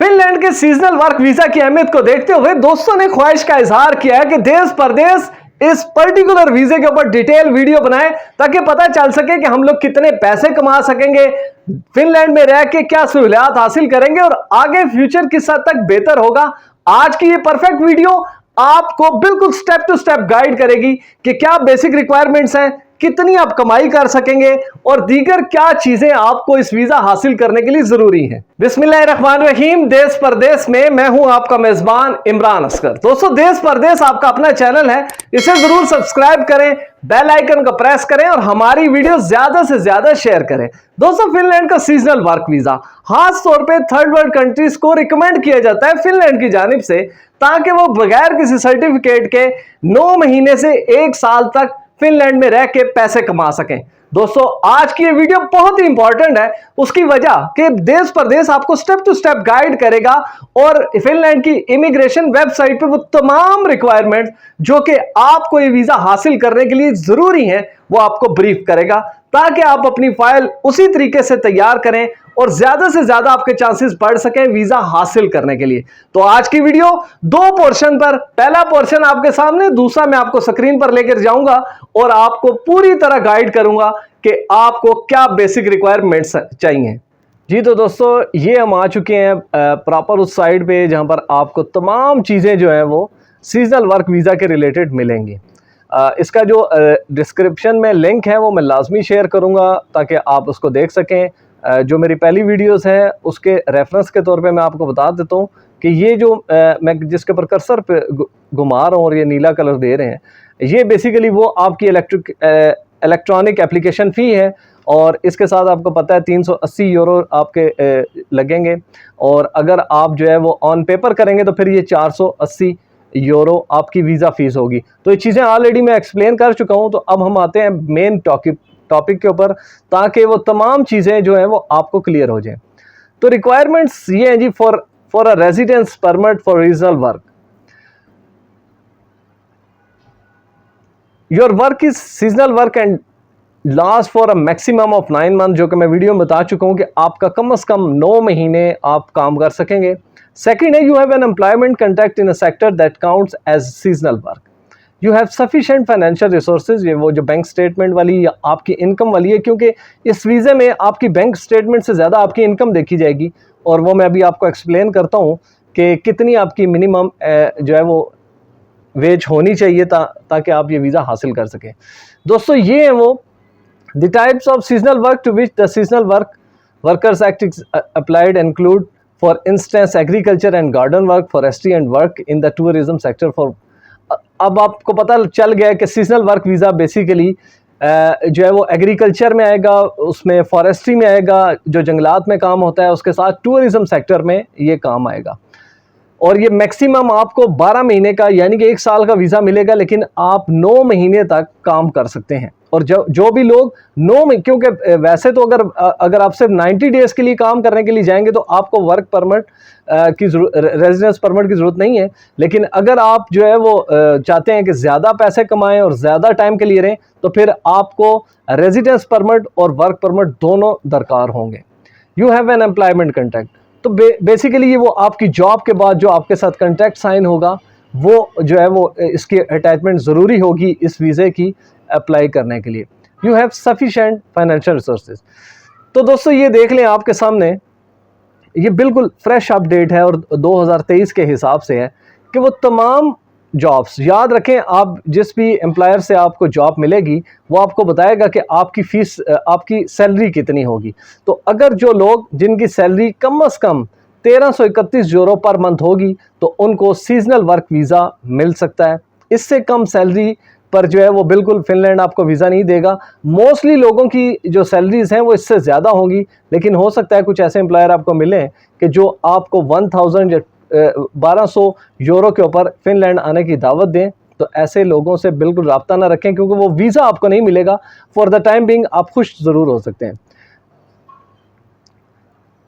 Finland के seasonal work visa की अहमियत को देखते हुए दोस्तों ने ख्वाहिश का इजहार किया है कि देश परदेश इस पर्टिकुलर वीजे के ऊपर डिटेल वीडियो बनाएं ताकि पता चल सके कि हम लोग कितने पैसे कमा सकेंगे, फिनलैंड में रह के क्या सहूलियात हासिल करेंगे और आगे फ्यूचर किस हद तक बेहतर होगा। आज की ये परफेक्ट वीडियो आपको बिल्कुल स्टेप टू स्टेप गाइड करेगी कि क्या बेसिक रिक्वायरमेंट्स हैं, कितनी आप कमाई कर सकेंगे और दीगर क्या चीजें आपको इस वीजा हासिल करने के लिए जरूरी हैं। बिस्मिल्लाहिर्रहमानिर्रहीम। देश परदेश में मैं हूं आपका मेजबान इमरान असगर। दोस्तों, देश परदेश आपका अपना चैनल है, इसे जरूर सब्सक्राइब करें, बेल आइकन को प्रेस करें और हमारी वीडियो ज्यादा से ज्यादा शेयर करें। दोस्तों, फिनलैंड का सीजनल वर्क वीजा खास तौर पे थर्ड वर्ल्ड कंट्रीज को रिकमेंड किया जाता है फिनलैंड की जानिब से, ताकि वो बगैर किसी सर्टिफिकेट के 9 महीने से 1 साल तक फिनलैंड में रह के पैसे कमा सकें। दोस्तों, आज की ये वीडियो बहुत ही इंपॉर्टेंट है, उसकी वजह कि देश परदेश आपको स्टेप टू स्टेप गाइड करेगा और फिनलैंड की इमिग्रेशन वेबसाइट पे वो तमाम रिक्वायरमेंट जो कि आपको ये वीजा हासिल करने के लिए जरूरी है वो आपको ब्रीफ करेगा, ताकि आप अपनी फाइल उसी तरीके से तैयार करें और ज्यादा से ज्यादा आपके चांसेस बढ़ सकें वीजा हासिल करने के लिए। तो आज की वीडियो 2 पोर्शन पर, पहला पोर्शन आपके सामने, दूसरा मैं आपको स्क्रीन पर लेकर जाऊंगा और आपको पूरी तरह गाइड करूंगा कि आपको क्या बेसिक रिक्वायरमेंट्स चाहिए। जी तो दोस्तों, ये हम आ चुके हैं प्रॉपर उस साइड पे जहां पर आपको तमाम चीजें जो है वो सीजनल वर्क वीजा के रिलेटेड मिलेंगी। इसका जो डिस्क्रिप्शन में लिंक है वो मैं लाजमी शेयर करूंगा ताकि आप उसको देख सकें। जो मेरी पहली वीडियोस हैं उसके रेफरेंस के तौर पे मैं आपको बता देता हूँ कि ये जो मैं जिसके ऊपर कर्सर पे घुमा रहा हूँ और ये नीला कलर दे रहे हैं, ये बेसिकली वो आपकी इलेक्ट्रॉनिक एप्लीकेशन फ़ी है और इसके साथ आपको पता है 380 यूरो आपके लगेंगे और अगर आप जो है वो ऑन पेपर करेंगे तो फिर ये 480 यूरो आपकी वीज़ा फ़ीस होगी। तो ये चीज़ें ऑलरेडी मैं एक्सप्लेन कर चुका हूँ। तो अब हम आते हैं मेन टॉपिक के ऊपर ताकि वो तमाम चीज़ें जो हैं वो आपको क्लियर हो जाएं। तो रिक्वायरमेंट्स ये हैं जी, for a residence permit for regional work. Your work is seasonal work and last for a maximum of 9 month, जो कि मैं वीडियो में बता चुका हूं कि आपका कम से कम 9 महीने आप काम कर सकेंगे। सेकेंड है, you have an employment contract in a sector that counts as seasonal work. You have sufficient financial resources, ये वो जो बैंक स्टेटमेंट वाली या आपकी इनकम वाली है, क्योंकि इस वीज़े में आपकी बैंक स्टेटमेंट से ज़्यादा आपकी इनकम देखी जाएगी और वो मैं अभी आपको एक्सप्लेन करता हूँ कि कितनी आपकी मिनिमम जो है वो वेज होनी चाहिए ताकि आप ये वीज़ा हासिल कर सकें। दोस्तों, ये है वो the types of seasonal work to which the seasonal workers act is applied include for instance agriculture and garden work, forestry and work in the tourism sector. For अब आपको पता चल गया है कि सीजनल वर्क वीज़ा बेसिकली जो है वो एग्रीकल्चर में आएगा, उसमें फॉरेस्ट्री में आएगा, जो जंगलात में काम होता है, उसके साथ टूरिज्म सेक्टर में ये काम आएगा और ये मैक्सिमम आपको 12 महीने का यानी कि 1 साल का वीज़ा मिलेगा, लेकिन आप 9 महीने तक काम कर सकते हैं। और जो भी लोग 9 महीने, क्योंकि वैसे तो अगर आप सिर्फ 90 डेज़ के लिए काम करने के लिए जाएंगे तो आपको वर्क परमिट की रेजिडेंस परमिट की ज़रूरत नहीं है, लेकिन अगर आप जो है वो चाहते हैं कि ज़्यादा पैसे कमाएं और ज़्यादा टाइम के लिए रहें तो फिर आपको रेजिडेंस परमिट और वर्क परमिट दोनों दरकार होंगे। You have an employment contract, तो बेसिकली ये वो आपकी जॉब के बाद जो आपके साथ कंट्रैक्ट साइन होगा वो जो है वो इसकी अटैचमेंट ज़रूरी होगी इस वीज़े की अप्लाई करने के लिए। You have sufficient financial resources. तो दोस्तों, ये देख लें आपके सामने, ये बिल्कुल फ्रेश अपडेट है और 2023 के हिसाब से है कि वो तमाम जॉब्स, याद रखें आप जिस भी एम्प्लॉयर से आपको जॉब मिलेगी वो आपको बताएगा कि आपकी फ़ीस, आपकी सैलरी कितनी होगी। तो अगर जो लोग जिनकी सैलरी कम से कम 1331 यूरो पर मंथ होगी तो उनको सीजनल वर्क वीज़ा मिल सकता है। इससे कम सैलरी पर जो है वो बिल्कुल फिनलैंड आपको वीज़ा नहीं देगा। मोस्टली लोगों की जो सैलरीज हैं वो इससे ज़्यादा होंगी, लेकिन हो सकता है कुछ ऐसे एम्प्लॉयर आपको मिलें कि जो आपको 1000 या 1200 यूरो के ऊपर फिनलैंड आने की दावत दें। तो ऐसे लोगों से बिल्कुल रब्ता ना रखें, क्योंकि वो वीज़ा आपको नहीं मिलेगा। फॉर द टाइम बिंग आप खुश ज़रूर हो सकते हैं।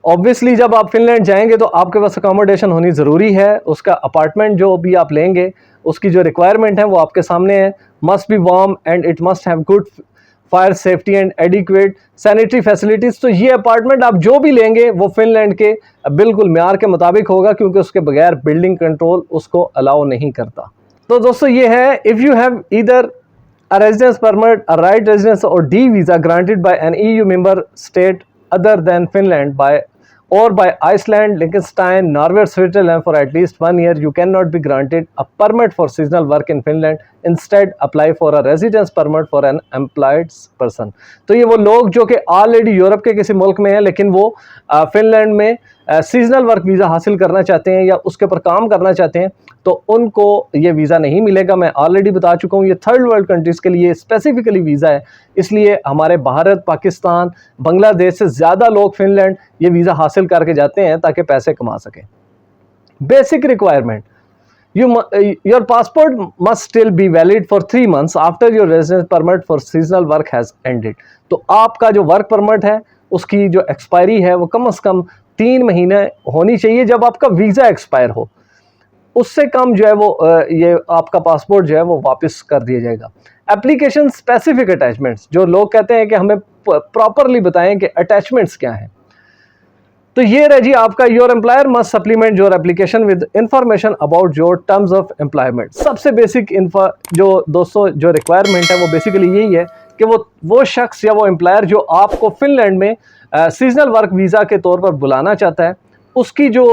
ऑब्वियसली जब आप फिनलैंड जाएंगे तो आपके पास अकोमोडेशन होनी ज़रूरी है। उसका अपार्टमेंट जो भी आप लेंगे उसकी जो रिक्वायरमेंट है वो आपके सामने है। Must be warm and it must have good fire safety and adequate sanitary facilities. तो ये अपार्टमेंट आप जो भी लेंगे वो फिनलैंड के बिल्कुल म्यार के मुताबिक होगा, क्योंकि उसके बगैर बिल्डिंग कंट्रोल उसको अलाउ नहीं करता। तो दोस्तों ये है, if you have either a residence permit, a right residence or D visa granted by an EU member state other than Finland or by Iceland, Liechtenstein, Norway, Switzerland for at least 1 year, you cannot be granted a permit for seasonal work in Finland. Instead, apply for a residence permit for an employed person. तो ये वो लोग जो कि already Europe के किसी मुल्क में हैं, लेकिन वो फिनलैंड में सीजनल वर्क वीज़ा हासिल करना चाहते हैं या उसके ऊपर काम करना चाहते हैं, तो उनको ये वीज़ा नहीं मिलेगा। मैं ऑलरेडी बता चुका हूँ, ये थर्ड वर्ल्ड कंट्रीज़ के लिए स्पेसिफिकली वीज़ा है, इसलिए हमारे भारत, पाकिस्तान, बांग्लादेश से ज़्यादा लोग फिनलैंड ये वीज़ा हासिल करके जाते हैं ताकि पैसे कमा सकें। Basic requirement, your passport must still be valid for 3 months after your residence permit for seasonal work has ended। तो आपका जो वर्क परमिट है उसकी जो एक्सपायरी है वो कम से कम 3 महीने होनी चाहिए जब आपका वीज़ा एक्सपायर हो। उससे कम जो है वो ये आपका पासपोर्ट जो है वो वापस कर दिया जाएगा। एप्लीकेशन स्पेसिफिक अटैचमेंट्स, जो लोग कहते हैं कि हमें प्रॉपरली बताएं कि अटैचमेंट्स क्या हैं, तो ये रह जी आपका, your employer must supplement your application with information about your terms of employment. सबसे बेसिक जो दोस्तों जो रिक्वायरमेंट है वो बेसिकली यही है कि वो शख्स या वो एम्प्लॉयर जो आपको फिनलैंड में सीजनल वर्क वीज़ा के तौर पर बुलाना चाहता है, उसकी जो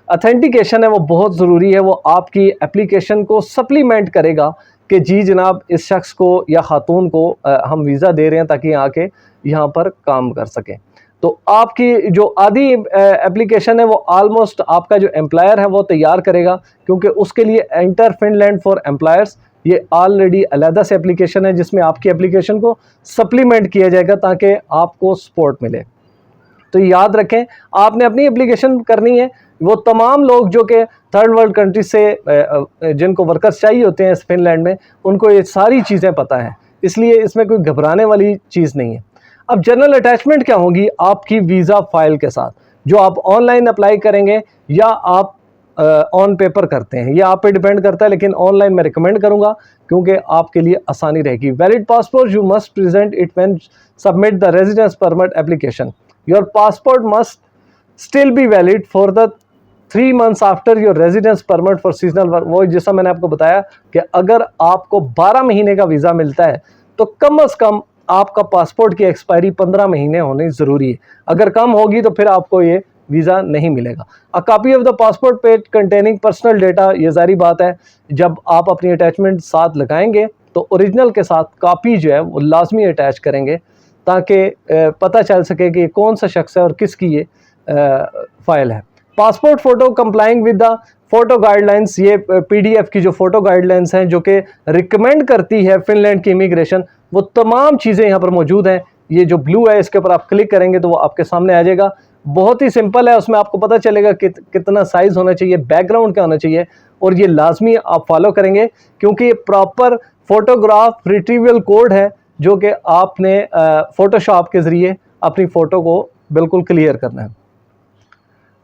अथेंटिकेशन है वो बहुत ज़रूरी है। वो आपकी एप्लीकेशन को सप्लीमेंट करेगा कि जी जनाब इस शख्स को या ख़ातून को हम वीज़ा दे रहे हैं ताकि आके यहाँ पर काम कर सकें। तो आपकी जो आधी एप्लीकेशन है वो ऑलमोस्ट आपका जो एम्प्लॉयर है वो तैयार करेगा, क्योंकि उसके लिए एंटर फिनलैंड फॉर एम्प्लॉयर्स ये ऑलरेडी अलहदा से एप्लीकेशन है जिसमें आपकी एप्लीकेशन को सप्लीमेंट किया जाएगा ताकि आपको सपोर्ट मिले। तो याद रखें, आपने अपनी एप्लीकेशन करनी है। वो तमाम लोग जो कि थर्ड वर्ल्ड कंट्री से जिनको वर्कर्स चाहिए होते हैं फिनलैंड में, उनको ये सारी चीज़ें पता है, इसलिए इसमें कोई घबराने वाली चीज़ नहीं है। अब जनरल अटैचमेंट क्या होगी आपकी वीज़ा फाइल के साथ, जो आप ऑनलाइन अप्लाई करेंगे या आप ऑन पेपर करते हैं, ये आप पे डिपेंड करता है, लेकिन ऑनलाइन मैं रिकमेंड करूंगा क्योंकि आपके लिए आसानी रहेगी। Valid passport you must present it when submit the residence permit application. Your passport must still be valid for the 3 months after your residence permit for seasonal work. वो जैसा मैंने आपको बताया कि अगर आपको 12 महीने का वीज़ा मिलता है तो कम से कम आपका पासपोर्ट की एक्सपायरी 15 महीने होनी ज़रूरी है। अगर कम होगी तो फिर आपको ये वीज़ा नहीं मिलेगा। A copy of the passport page containing personal data, ये जारी बात है, जब आप अपनी अटैचमेंट साथ लगाएंगे तो ओरिजिनल के साथ कॉपी जो है वो लाजमी अटैच करेंगे ताकि पता चल सके कि कौन सा शख्स है और किसकी ये फाइल है। Passport photo complying with the photo guidelines, ये PDF की जो फ़ोटो गाइडलाइंस हैं जो कि रिकमेंड करती है फिनलैंड की इमिग्रेशन, वो तमाम चीज़ें यहाँ पर मौजूद हैं। ये जो ब्लू है इसके ऊपर आप क्लिक करेंगे तो वो आपके सामने आ जाएगा। बहुत ही सिंपल है, उसमें आपको पता चलेगा कितना साइज़ होना चाहिए, बैकग्राउंड क्या होना चाहिए, और ये लाजमी आप फॉलो करेंगे क्योंकि ये प्रॉपर फ़ोटोग्राफ रिट्रीवल कोड है जो कि आपने फ़ोटोशॉप के ज़रिए अपनी फ़ोटो को बिल्कुल क्लियर करना है।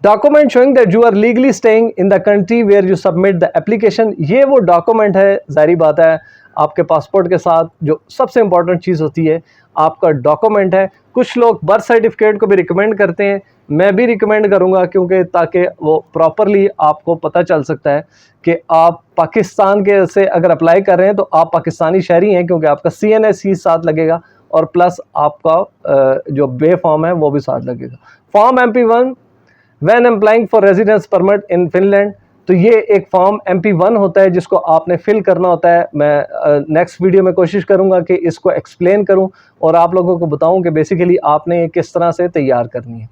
Document showing that you are legally staying in the country where you submit the application, ये वो डॉक्यूमेंट है, जारी बात है, आपके पासपोर्ट के साथ जो सबसे इंपॉर्टेंट चीज़ होती है आपका डॉक्यूमेंट है। कुछ लोग बर्थ सर्टिफिकेट को भी रिकमेंड करते हैं, मैं भी रिकमेंड करूंगा क्योंकि ताकि वो प्रॉपरली आपको पता चल सकता है कि आप पाकिस्तान के से अगर अप्लाई कर रहे हैं तो आप पाकिस्तानी शहरी हैं, क्योंकि आपका CNSC साथ लगेगा और प्लस आपका जो बे फॉर्म है वो भी साथ लगेगा। Form MP1 when applying for residence permit in Finland, तो ये एक फॉर्म MP1 होता है जिसको आपने फिल करना होता है। मैं नेक्स्ट वीडियो में कोशिश करूंगा कि इसको एक्सप्लेन करूं और आप लोगों को बताऊं कि बेसिकली आपने किस तरह से तैयार करनी है।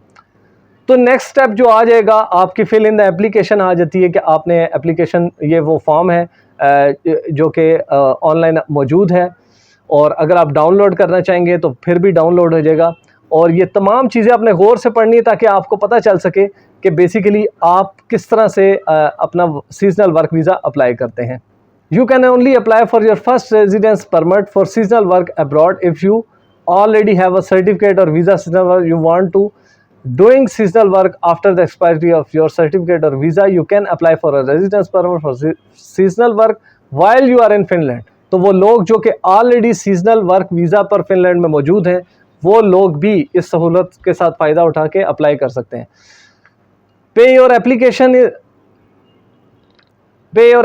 तो नेक्स्ट स्टेप जो आ जाएगा आपकी फिल इन द एप्लीकेशन आ जाती है कि आपने एप्लीकेशन, ये वो फॉर्म है जो कि ऑनलाइन मौजूद है, और अगर आप डाउनलोड करना चाहेंगे तो फिर भी डाउनलोड हो जाएगा। और ये तमाम चीज़ें आपने गौर से पढ़नी है ताकि आपको पता चल सके कि बेसिकली आप किस तरह से अपना सीजनल वर्क वीज़ा अप्लाई करते हैं। You can only apply for your first residence permit for seasonal work abroad if you already have a certificate और visa seasonal work you want to doing seasonal work after the expiry of your certificate or visa, you can apply for a residence permit for seasonal work while you are in Finland. तो वो लोग जो कि already seasonal work visa पर Finland में मौजूद हैं, वो लोग भी इस सहूलत के साथ फ़ायदा उठा के अप्लाई कर सकते हैं। पे your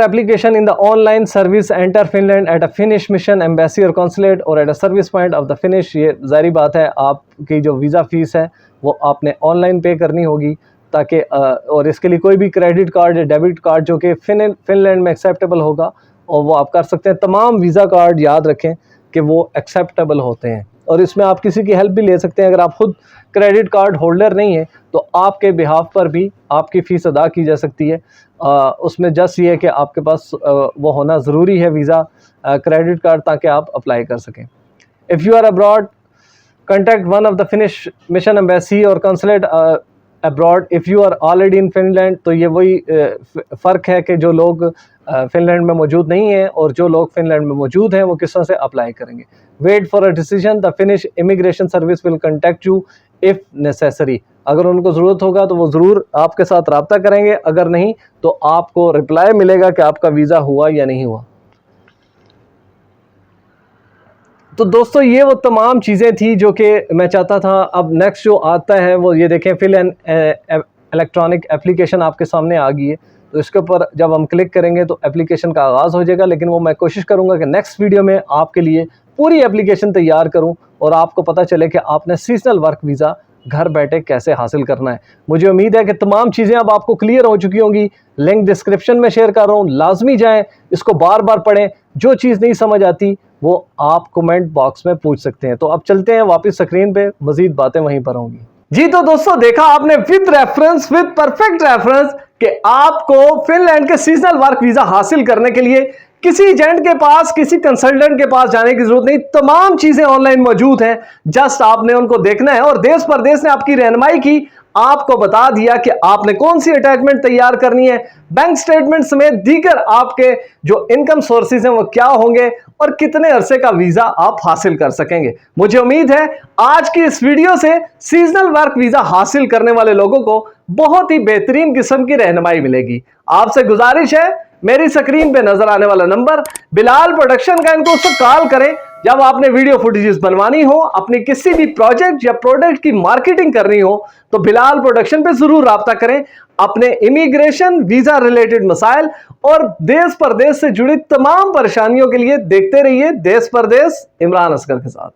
application in the online service, enter Finland at a finish mission embassy और कॉन्सुलेट और at a service point of the finish. ये ज़ाहिर बात है, आपकी जो वीज़ा फ़ीस है वो आपने ऑनलाइन पे करनी होगी, ताकि और इसके लिए कोई भी क्रेडिट कार्ड या डेबिट कार्ड जो कि फिनलैंड में एक्सेप्टेबल होगा, और वो आप कर सकते हैं। तमाम वीज़ा कार्ड याद रखें कि वो एक्सेप्टेबल होते हैं, और इसमें आप किसी की हेल्प भी ले सकते हैं। अगर आप खुद क्रेडिट कार्ड होल्डर नहीं हैं तो आपके बिहाफ पर भी आपकी फ़ीस अदा की जा सकती है। उसमें जस्ट ये है कि आपके पास वो होना ज़रूरी है वीज़ा क्रेडिट कार्ड, ताकि आप अप्लाई कर सकें। If you are abroad, contact one of the Finnish mission embassy or consulate abroad if you are already in Finland। तो ये वही फ़र्क है कि जो लोग फिनलैंड में मौजूद नहीं हैं और जो लोग फिनलैंड में मौजूद हैं वो किस तरह से अप्लाई करेंगे। Wait for a decision, the Finnish immigration service will contact you if necessary. अगर उनको ज़रूरत होगा तो वो ज़रूर आपके साथ रब्ता करेंगे, अगर नहीं तो आपको रिप्लाई मिलेगा कि आपका वीज़ा हुआ या नहीं हुआ। तो दोस्तों ये वो तमाम चीज़ें थी जो कि मैं चाहता था। अब नेक्स्ट जो आता है वो ये देखें, फिल एन इलेक्ट्रॉनिक एप्लीकेशन आपके सामने आ गई है। तो इसके ऊपर जब हम क्लिक करेंगे तो एप्लीकेशन का आगाज़ हो जाएगा, लेकिन वो मैं कोशिश करूँगा कि नेक्स्ट वीडियो में आपके लिए पूरी एप्लीकेशन तैयार करूँ और आपको पता चले कि आपने सीजनल वर्क वीज़ा घर बैठे कैसे हासिल करना है। मुझे उम्मीद है कि तमाम चीज़ें अब आपको क्लियर हो चुकी होंगी। लिंक डिस्क्रिप्शन में शेयर कर रहा हूँ, लाजमी जाएँ, इसको बार बार पढ़ें। जो चीज़ नहीं समझ आती वो आप कमेंट बॉक्स में पूछ सकते हैं। तो अब चलते हैं वापस स्क्रीन पे, मजीद बातें वहीं पर होंगी। जी तो दोस्तों, देखा आपने with reference, with perfect reference, कि आपको फिनलैंड के सीजनल वर्क वीज़ा हासिल करने के लिए किसी एजेंट के पास, किसी कंसल्टेंट के पास जाने की जरूरत नहीं। तमाम चीजें ऑनलाइन मौजूद हैं, जस्ट आपने उनको देखना है। और देश परदेश ने आपकी रहनुमाई की, आपको बता दिया कि आपने कौन सी अटैचमेंट तैयार करनी है, बैंक स्टेटमेंट समेत दीगर आपके जो इनकम सोर्सेज हैं वो क्या होंगे और कितने अरसे का वीजा आप हासिल कर सकेंगे। मुझे उम्मीद है आज की इस वीडियो से सीजनल वर्क वीजा हासिल करने वाले लोगों को बहुत ही बेहतरीन किस्म की रहनुमाई मिलेगी। आपसे गुजारिश है, मेरी स्क्रीन पे नजर आने वाला नंबर बिलाल प्रोडक्शन का, इनको उससे कॉल करें जब आपने वीडियो फुटेजेस बनवानी हो, अपनी किसी भी प्रोजेक्ट या प्रोडक्ट की मार्केटिंग करनी हो तो बिलाल प्रोडक्शन पे जरूर राब्ता करें। अपने इमिग्रेशन, वीजा रिलेटेड मसाइल और देश परदेश से जुड़ी तमाम परेशानियों के लिए देखते रहिए देश परदेश इमरान असगर के साथ।